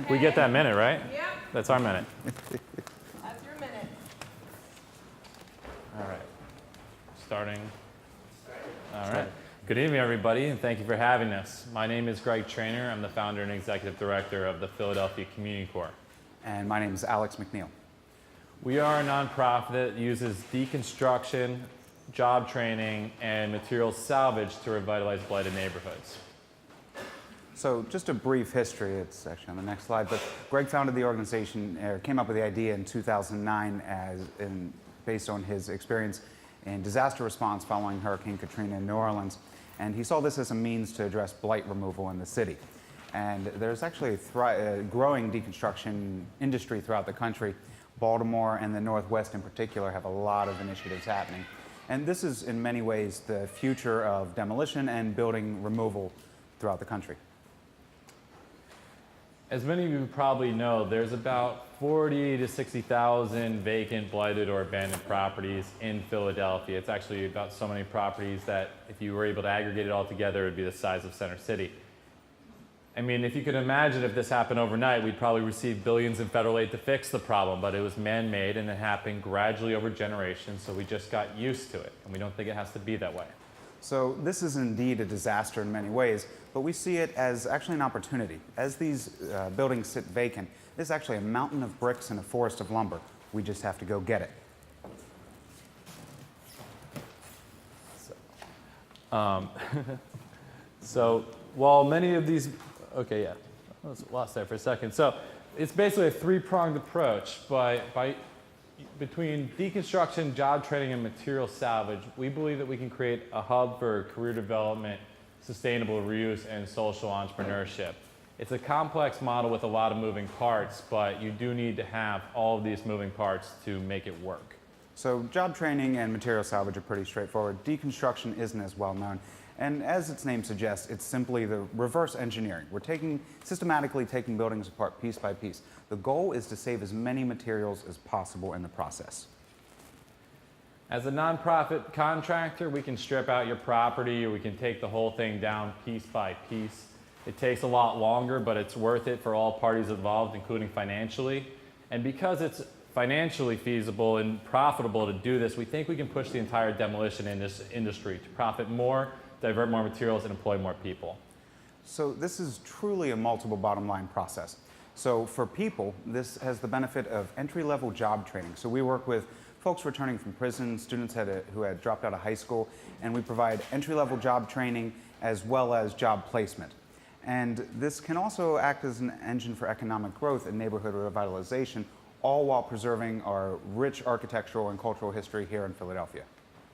We get that minute, right? Yep. That's our minute. That's your minute. All right. Starting. All right. Good evening, everybody, and thank you for having us. My name is Greg Trainor. I'm the founder and executive director of the Philadelphia Community Corps. And my name is Alex McNeil. We are a nonprofit that uses deconstruction, job training, and material salvage to revitalize blighted neighborhoods. So just a brief history, it's actually on the next slide, but Greg founded the organization, came up with the idea in 2009 based on his experience in disaster response following Hurricane Katrina in New Orleans. And he saw this as a means to address blight removal in the city. And there's actually a growing deconstruction industry throughout the country. Baltimore and the Northwest in particular have a lot of initiatives happening. And this is in many ways the future of demolition and building removal throughout the country. As many of you probably know, there's about 40 to 60,000 vacant, blighted, or abandoned properties in Philadelphia. It's actually about so many properties that if you were able to aggregate it all together, it would be the size of Center City. I mean, if you could imagine if this happened overnight, we'd probably receive billions in federal aid to fix the problem, but it was man-made and it happened gradually over generations, so we just got used to it, and we don't think it has to be that way. So this is indeed a disaster in many ways, but we see it as actually an opportunity. As these buildings sit vacant, there's actually a mountain of bricks and a forest of lumber. We just have to go get it. So while many of these, okay, yeah, I was lost there for a second. So it's basically a three-pronged approach. Between deconstruction, job training, and material salvage, we believe that we can create a hub for career development, sustainable reuse, and social entrepreneurship. It's a complex model with a lot of moving parts, but you do need to have all of these moving parts to make it work. So job training and material salvage are pretty straightforward. Deconstruction isn't as well known. And as its name suggests, it's simply the reverse engineering. We're systematically taking buildings apart piece by piece. The goal is to save as many materials as possible in the process. As a nonprofit contractor, we can strip out your property, or we can take the whole thing down piece by piece. It takes a lot longer, but it's worth it for all parties involved, including financially. And because it's financially feasible and profitable to do this, we think we can push the entire demolition industry to profit more, divert more materials, and employ more people. So this is truly a multiple bottom line process. So for people, this has the benefit of entry-level job training. So we work with folks returning from prison, students who had dropped out of high school, and we provide entry-level job training as well as job placement. And this can also act as an engine for economic growth and neighborhood revitalization, all while preserving our rich architectural and cultural history here in Philadelphia.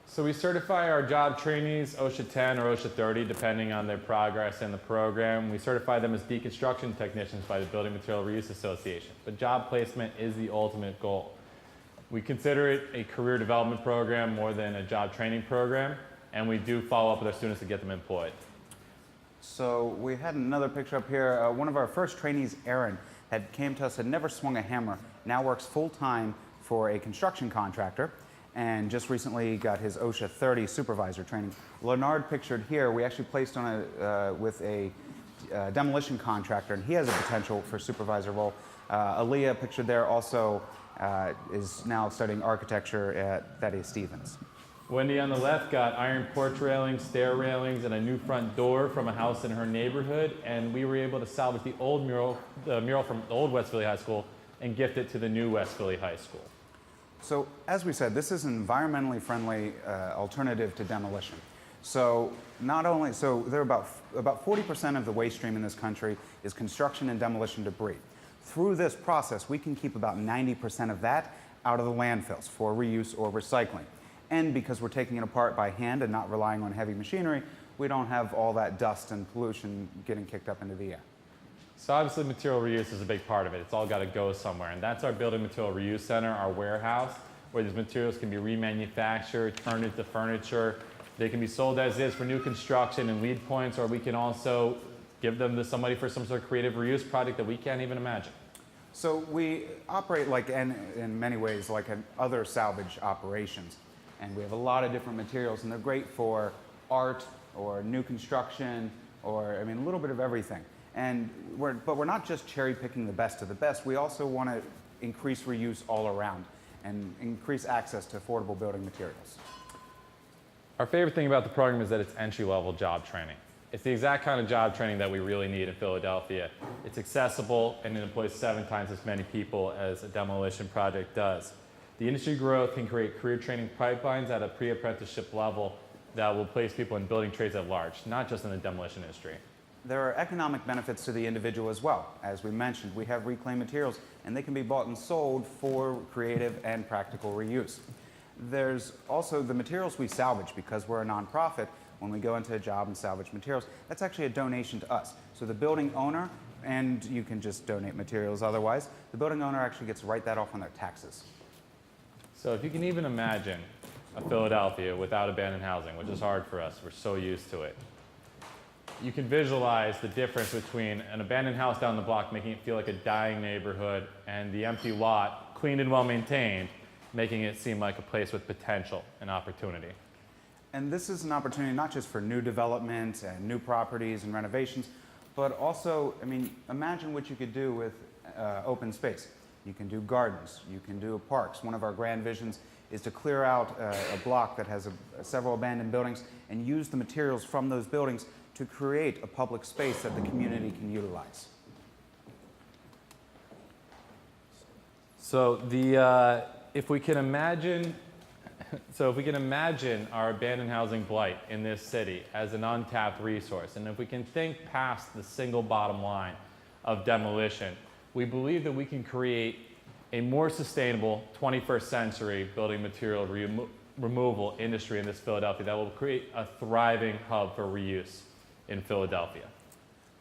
So we certify our job trainees OSHA 10 or OSHA 30, depending on their progress in the program. We certify them as deconstruction technicians by the Building Material Reuse Association. But job placement is the ultimate goal. We consider it a career development program more than a job training program, and we do follow up with our students to get them employed. So we had another picture up here. One of our first trainees, Aaron, came to us, had never swung a hammer, now works full-time for a construction contractor, and just recently got his OSHA 30 supervisor training. Leonard, pictured here, we actually placed on with a demolition contractor, and he has a potential for supervisor role. Aaliyah, pictured there, also is now studying architecture at Thaddeus Stevens. Wendy on the left got iron porch railings, stair railings, and a new front door from a house in her neighborhood, and we were able to salvage the mural from the old West Philly High School and gift it to the new West Philly High School. So as we said, this is an environmentally friendly alternative to demolition. So there are about 40% of the waste stream in this country is construction and demolition debris. Through this process, we can keep about 90% of that out of the landfills for reuse or recycling. And because we're taking it apart by hand and not relying on heavy machinery, we don't have all that dust and pollution getting kicked up into the air. So obviously material reuse is a big part of it. It's all got to go somewhere. And that's our Building Material Reuse Center, our warehouse, where these materials can be remanufactured, turned into furniture. They can be sold as is for new construction and lead points, or we can also give them to somebody for some sort of creative reuse project that we can't even imagine. So we operate in many ways like other salvage operations. And we have a lot of different materials, and they're great for art or new construction or, a little bit of everything. But we're not just cherry picking the best of the best. We also want to increase reuse all around and increase access to affordable building materials. Our favorite thing about the program is that it's entry-level job training. It's the exact kind of job training that we really need in Philadelphia. It's accessible and it employs 7 times as many people as a demolition project does. The industry growth can create career training pipelines at a pre-apprenticeship level that will place people in building trades at large, not just in the demolition industry. There are economic benefits to the individual as well. As we mentioned, we have reclaimed materials and they can be bought and sold for creative and practical reuse. There's also the materials we salvage because we're a nonprofit. When we go into a job and salvage materials, that's actually a donation to us. So the building owner, and you can just donate materials otherwise, the building owner actually gets to write that off on their taxes. So if you can even imagine a Philadelphia without abandoned housing, which is hard for us, we're so used to it. You can visualize the difference between an abandoned house down the block making it feel like a dying neighborhood and the empty lot, cleaned and well maintained, making it seem like a place with potential and opportunity. And this is an opportunity not just for new development and new properties and renovations, but also, I mean, imagine what you could do with open space. You can do gardens, you can do parks. One of our grand visions is to clear out a block that has several abandoned buildings and use the materials from those buildings to create a public space that the community can utilize. So if we can imagine our abandoned housing blight in this city as an untapped resource, and if we can think past the single bottom line of demolition, we believe that we can create a more sustainable 21st century building material removal industry in this Philadelphia that will create a thriving hub for reuse in Philadelphia.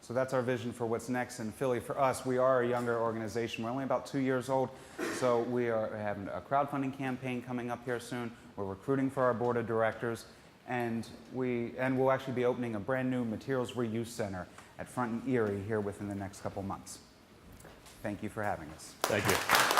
So that's our vision for what's next in Philly. For us, we are a younger organization. We're only about 2 years old, so we are having a crowdfunding campaign coming up here soon. We're recruiting for our board of directors, and we'll actually be opening a brand new materials reuse center at Front and Erie here within the next couple months. Thank you for having us. Thank you.